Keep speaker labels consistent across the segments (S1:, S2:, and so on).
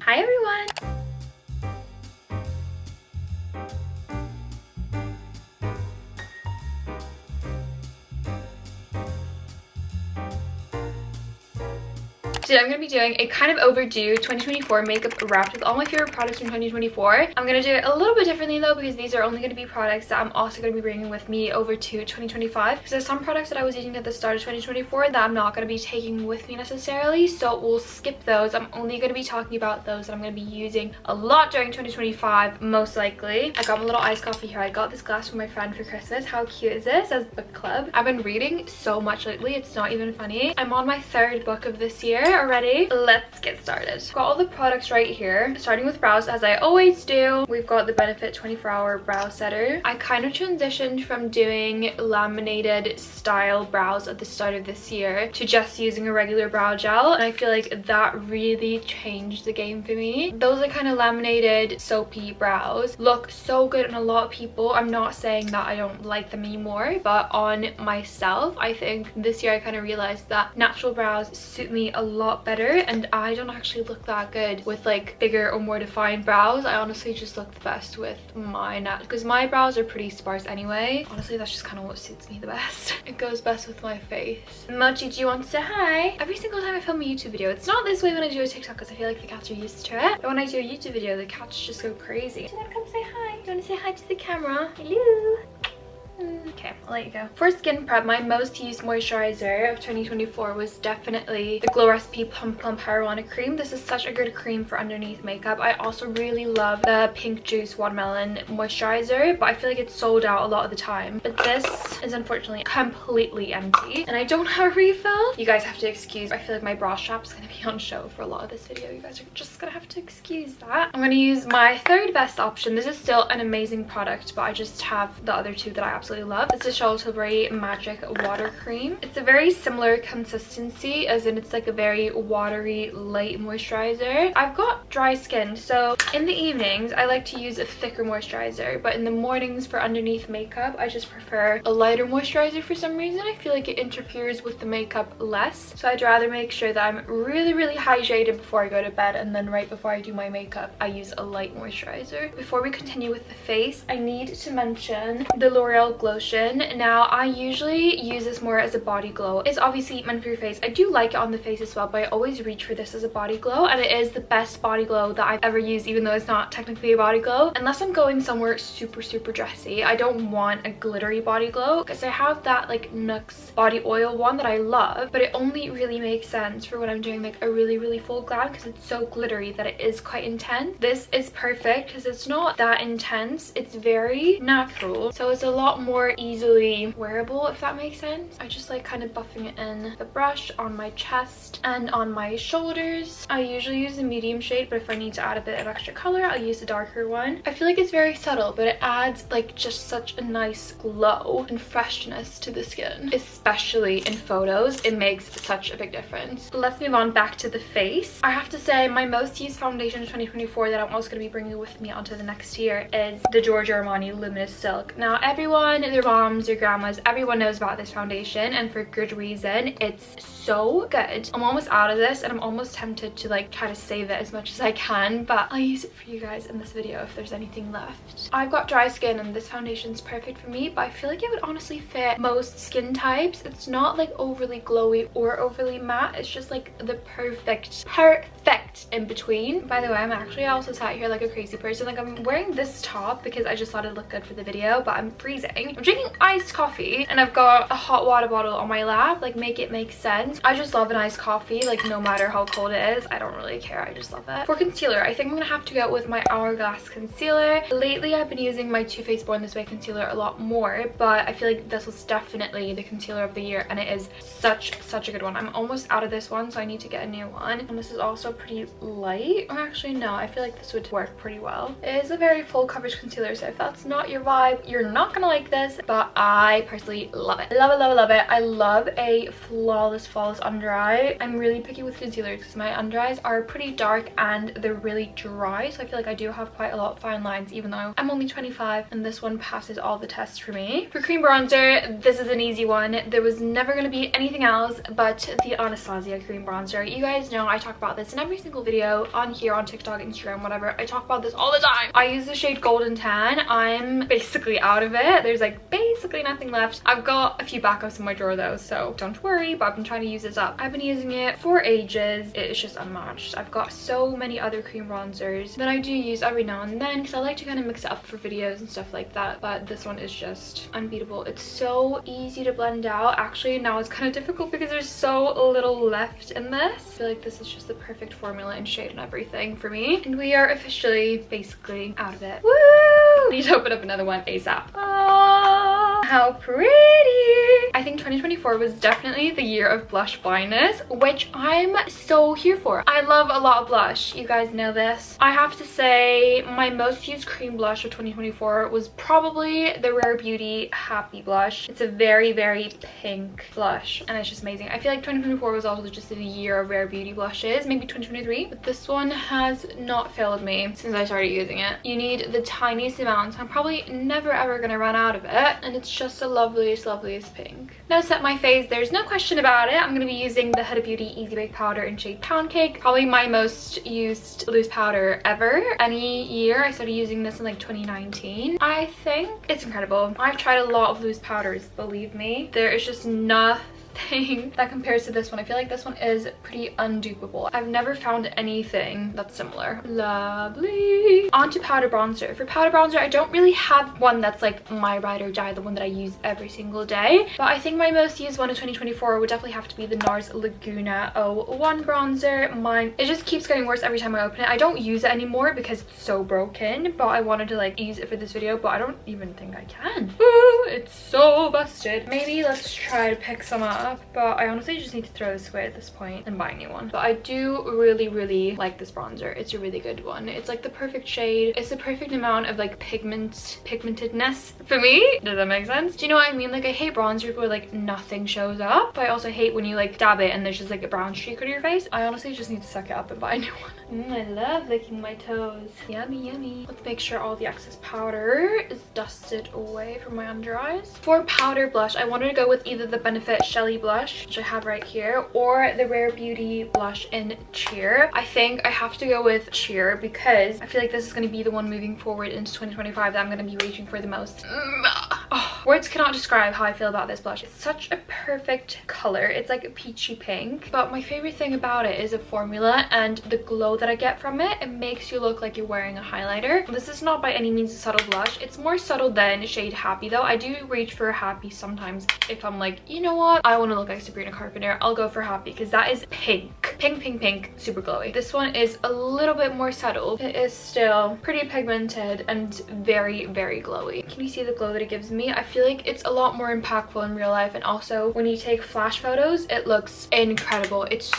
S1: Hi everyone! Today I'm going to be doing a kind of overdue 2024 makeup wrap with all my favorite products from 2024. I'm going to do it a little bit differently though, because these are only going to be products that I'm also going to be bringing with me over to 2025. Because there's some products that I was using at the start of 2024 that I'm not going to be taking with me necessarily, so we'll skip those. I'm only going to be talking about those that I'm going to be using a lot during 2025, most likely. I got my little iced coffee here. I got this glass from my friend for Christmas. How cute is this? As book club. I've been reading so much lately, it's not even funny. I'm on my 3rd book of this year already. Let's get started. Got all the products right here, starting with brows as I always do. We've got the Benefit 24-hour brow setter. I kind of transitioned from doing laminated style brows at the start of this year to just using a regular brow gel, and I feel like that really changed the game for me. Those are kind of laminated soapy brows look so good on a lot of people. I'm not saying that I don't like them anymore, but on myself I think this year I kind of realized that natural brows suit me a lot better, and I don't actually look that good with like bigger or more defined brows. I honestly just look the best with my because my brows are pretty sparse anyway. Honestly, that's just kind of what suits me the best. It goes best with my face. Mochi, do you want to say hi? Every single time I film a YouTube video, it's not this way when I do a TikTok because I feel like the cats are used to it, but when I do a YouTube video the cats just go crazy. Do you want to come say hi? Do you want to say hi to the camera? Hello. Okay, I'll let you go. For skin prep, my most used moisturizer of 2024 was definitely the Glow Recipe Plum Plump Hyaluronic Cream. This is such a good cream for underneath makeup. I also really love the Pink Juice Watermelon Moisturizer, but I feel like it's sold out a lot of the time. But this is unfortunately completely empty, and I don't have a refill. You guys have to excuse, I feel like my bra strap's gonna be on show for a lot of this video. You guys are just gonna have to excuse that. I'm gonna use my 3rd best option. This is still an amazing product, but I just have the other 2 that I absolutely love. It's the Charlotte Tilbury Magic Water Cream. It's a very similar consistency, as in it's like a very watery light moisturizer. I've got dry skin, so in the evenings I like to use a thicker moisturizer, but in the mornings for underneath makeup I just prefer a lighter moisturizer. For some reason I feel like it interferes with the makeup less, so I'd rather make sure that I'm really hydrated before I go to bed, and then right before I do my makeup I use a light moisturizer. Before we continue with the face, I need to mention the L'Oreal Glotion. Now I usually use this more as a body glow. It's obviously meant for your face. I do like it on the face as well, but I always reach for this as a body glow, and it is the best body glow that I've ever used, even though it's not technically a body glow. Unless I'm going somewhere super dressy, I don't want a glittery body glow, because I have that like NYX body oil one that I love, but it only really makes sense for when I'm doing like a really full glam, because it's so glittery that it is quite intense. This is perfect because it's not that intense. It's very natural, so it's a lot more easily wearable, if that makes sense. I just like kind of buffing it in the brush on my chest and on my shoulders. I usually use the medium shade, but if I need to add a bit of extra color I'll use the darker one. I feel like it's very subtle, but it adds like just such a nice glow and freshness to the skin, especially in photos. It makes such a big difference. Let's move on back to the face. I have to say my most used foundation in 2024 that I'm also going to be bringing with me onto the next year is the Giorgio Armani Luminous Silk. Now everyone, their moms, their grandmas, everyone knows about this foundation, and for good reason. It's so good. I'm almost out of this and I'm almost tempted to like try to save it as much as I can, but I'll use it for you guys in this video if there's anything left. I've got dry skin and this foundation's perfect for me, but I feel like it would honestly fit most skin types. It's not like overly glowy or overly matte. It's just like the perfect in between. By the way, I'm actually also sat here like a crazy person. Like I'm wearing this top because I just thought it looked good for the video, but I'm freezing. I'm drinking iced coffee and I've got a hot water bottle on my lap. Like make it make sense. I just love an iced coffee, like no matter how cold it is. I don't really care, I just love it. For concealer, I think I'm gonna have to go with my Hourglass concealer. Lately I've been using my Too Faced Born This Way concealer a lot more, but I feel like this was definitely the concealer of the year, and it is such a good one. I'm almost out of this one, so I need to get a new one. And this is also pretty light. Or actually no, I feel like this would work pretty well. It is a very full coverage concealer, so if that's not your vibe, you're not gonna like this, but I personally love it. Love it. I love a flawless under eye. I'm really picky with concealers because my under eyes are pretty dark and they're really dry, so I feel like I do have quite a lot of fine lines, even though I'm only 25, and this one passes all the tests for me. For cream bronzer, this is an easy one. There was never going to be anything else but the Anastasia cream bronzer. You guys know I talk about this in every single single video on here, on TikTok, Instagram, whatever. I talk about this all the time. I use the shade Golden Tan. I'm basically out of it. There's like basically nothing left. I've got a few backups in my drawer though, so don't worry, but I've been trying to use this up. I've been using it for ages. It is just unmatched. I've got so many other cream bronzers that I do use every now and then because I like to kind of mix it up for videos and stuff like that, but this one is just unbeatable. It's so easy to blend out. Actually, now it's kind of difficult because there's so little left in this. I feel like this is just the perfect formula and shade and everything for me, and we are officially basically out of it. Woo! Need to open up another one ASAP. Oh, how pretty. I think 2024 was definitely the year of blush blindness, which I'm so here for. I love a lot of blush. You guys know this. I have to say my most used cream blush of 2024 was probably the Rare Beauty Happy Blush. It's a very, very pink blush and it's just amazing. I feel like 2024 was also just the year of Rare Beauty blushes, maybe 2023, but this one has not failed me since I started using it. You need the tiniest amount, so I'm probably never ever gonna run out of it, and it's just the loveliest pink. Now to set my face, there's no question about it, I'm gonna be using the Huda Beauty Easy Bake Powder in shade Pound Cake. Probably my most used loose powder ever. Any year. I started using this in like 2019, I think. It's incredible. I've tried a lot of loose powders, believe me. There is just nothing that compares to this one. I feel like this one is pretty undupable. I've never found anything that's similar. Lovely. On to powder bronzer. For powder bronzer, I don't really have one that's like my ride or die, the one that I use every single day, but I think my most used one of 2024 would definitely have to be the NARS Laguna 01 bronzer. Mine, it just keeps getting worse every time I open it. I don't use it anymore because it's so broken, but I wanted to like use it for this video, but I don't even think I can. Ooh, it's so busted. Maybe let's try to pick some up, but I honestly just need to throw this away at this point and buy a new one. But I do really like this bronzer. It's a really good one. It's like the perfect shade. It's the perfect amount of like pigmentedness for me. Does that make sense? Do you know what I mean? Like I hate bronzers where like nothing shows up, but I also hate when you like dab it and there's just like a brown streak on your face. I honestly just need to suck it up and buy a new one. I love licking my toes. Yummy. Let's make sure all the excess powder is dusted away from my under eyes. For powder blush, I wanted to go with either the Benefit Shelly blush, which I have right here, or the Rare Beauty blush in Cheer. I think I have to go with Cheer because I feel like this is going to be the one moving forward into 2025 that I'm going to be reaching for the most. Oh, words cannot describe how I feel about this blush. It's such a perfect color. It's like a peachy pink, but my favorite thing about it is the formula and the glow that I get from it. It makes you look like you're wearing a highlighter. This is not by any means a subtle blush. It's more subtle than shade Happy though. I do reach for Happy sometimes if I'm like, you know what, I want to look like Sabrina Carpenter. I'll go for Happy because that is pink, super glowy. This one is a little bit more subtle. It is still pretty pigmented and very glowy. Can you see the glow that it gives me? I feel like it's a lot more impactful in real life, and also when you take flash photos it looks incredible. It's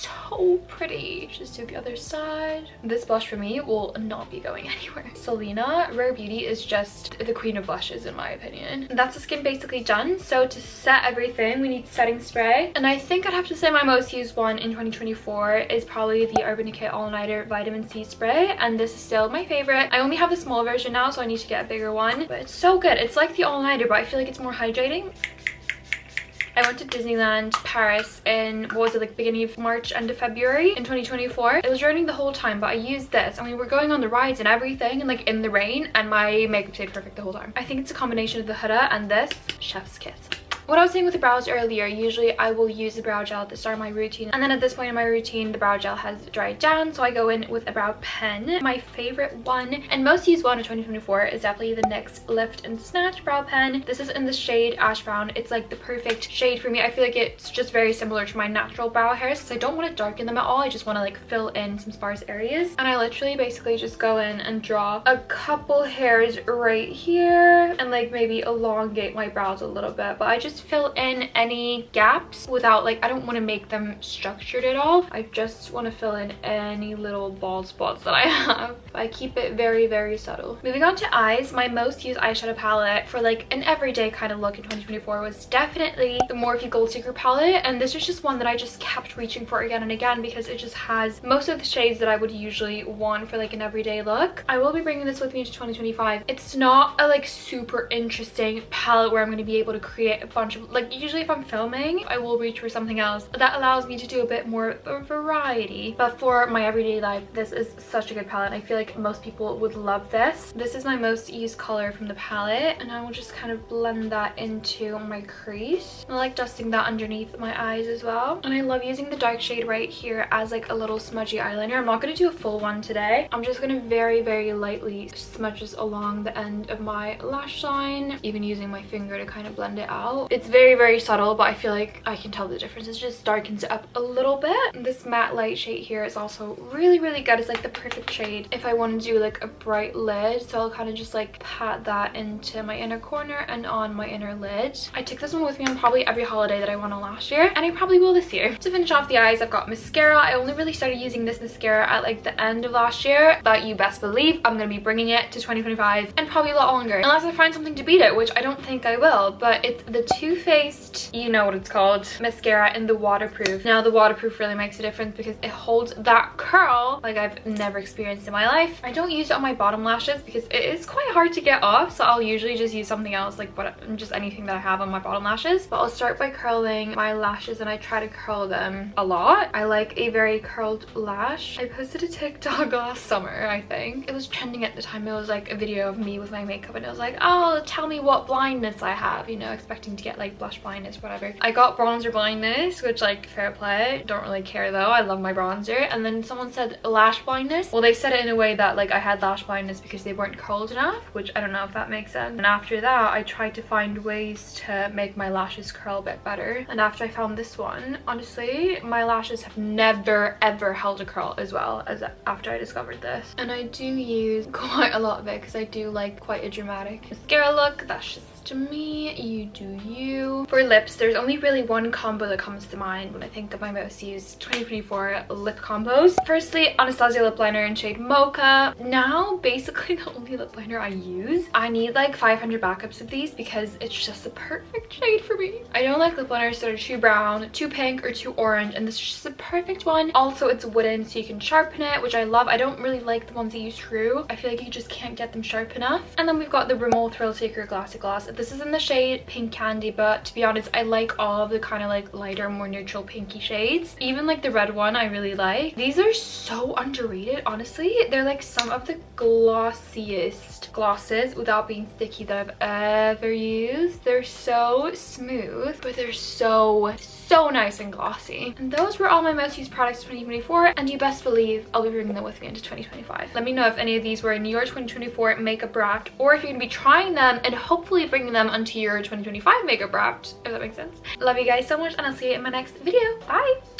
S1: so pretty. Just do the other side. This blush for me will not be going anywhere. Selena Rare Beauty is just the queen of blushes in my opinion. That's the skin basically done. So to set everything we need setting spray, and I think I'd have to say my most used one in 2024 is probably the Urban Decay All Nighter Vitamin C spray, and this is still my favorite. I only have the small version now, so I need to get a bigger one, but it's so good. It's like the All Nighter, but I feel like it's more hydrating. I went to Disneyland Paris in, what was it, like beginning of March, end of February in 2024. It was raining the whole time, but I used this and we were going on the rides and everything and like in the rain, and my makeup stayed perfect the whole time. I think it's a combination of the Huda and this. Chef's kiss. What I was saying with the brows earlier, usually I will use the brow gel at the start of my routine, and then at this point in my routine the brow gel has dried down, so I go in with a brow pen. My favorite one and most used one of 2024 is definitely the NYX Lift and Snatch brow pen. This is in the shade Ash Brown. It's like the perfect shade for me. I feel like it's just very similar to my natural brow hairs because I don't want to darken them at all. I just want to like fill in some sparse areas, and I literally basically just go in and draw a couple hairs right here and like maybe elongate my brows a little bit, but I just fill in any gaps without like, I don't want to make them structured at all. I just want to fill in any little bald spots that I have. I keep it very subtle. Moving on to eyes, my most used eyeshadow palette for like an everyday kind of look in 2024 was definitely the Morphe Gold Secret palette, and this is just one that I just kept reaching for again and again because it just has most of the shades that I would usually want for like an everyday look. I will be bringing this with me to 2025. It's not a like super interesting palette where I'm going to be able to create a bunch bunch of, like, usually if I'm filming, I will reach for something else that allows me to do a bit more variety. But for my everyday life, this is such a good palette. I feel like most people would love this. This is my most used color from the palette, and I will just kind of blend that into my crease. I like dusting that underneath my eyes as well. And I love using the dark shade right here as like a little smudgy eyeliner. I'm not going to do a full one today. I'm just going to very, very lightly smudge this along the end of my lash line, even using my finger to kind of blend it out. It's very, very subtle, but I feel like I can tell the difference. It just darkens it up a little bit. This matte light shade here is also really, really good. It's like the perfect shade if I want to do like a bright lid. So I'll kind of just like pat that into my inner corner and on my inner lid. I took this one with me on probably every holiday that I went on last year, and I probably will this year. To finish off the eyes, I've got mascara. I only really started using this mascara at like the end of last year, but you best believe I'm going to be bringing it to 2025 and probably a lot longer, unless I find something to beat it, which I don't think I will. But it's the Too Faced, you know what it's called, mascara in the waterproof. Now the waterproof really makes a difference because it holds that curl like I've never experienced in my life. I don't use it on my bottom lashes because it is quite hard to get off, so I'll usually just use something else, like just anything that I have on my bottom lashes. But I'll start by curling my lashes, and I try to curl them a lot. I like a very curled lash. I posted a TikTok last summer, I think. It was trending at the time. It was like a video of me with my makeup, and it was like, oh, tell me what blindness I have, you know, expecting to get like blush blindness, whatever. I got bronzer blindness, which like fair play. Don't really care though. I love my bronzer. And then someone said lash blindness. Well, they said it in a way that like I had lash blindness because they weren't curled enough, which I don't know if that makes sense. And after that, I tried to find ways to make my lashes curl a bit better. And after I found this one, honestly, my lashes have never ever held a curl as well as after I discovered this. And I do use quite a lot of it because I do like quite a dramatic mascara look. That's just to me. You do you. For lips, there's only really one combo that comes to mind when I think of my most used 2024 lip combos. Firstly, Anastasia lip liner in shade Mocha. Now basically the only lip liner I use. I need like 500 backups of these because it's just the perfect shade for me. I don't like lip liners that are too brown, too pink, or too orange, and this is just the perfect one. Also, it's wooden, so you can sharpen it, which I love. I don't really like the ones that use true. I feel like you just can't get them sharp enough. And then we've got the Rimmel Thrill Seeker Glassy Gloss. This is in the shade Pink Candy, but to be honest, I like all of the kind of like lighter, more neutral pinky shades. Even like the red one I really like. These are so underrated, honestly. They're like some of the glossiest glosses without being sticky that I've ever used. They're so smooth, but they're so nice and glossy. And those were all my most used products 2024, and you best believe I'll be bringing them with me into 2025. Let me know if any of these were in your 2024 makeup wrapped, or if you're gonna be trying them and hopefully bringing them onto your 2025 makeup wrapped, if that makes sense. Love you guys so much, and I'll see you in my next video. Bye!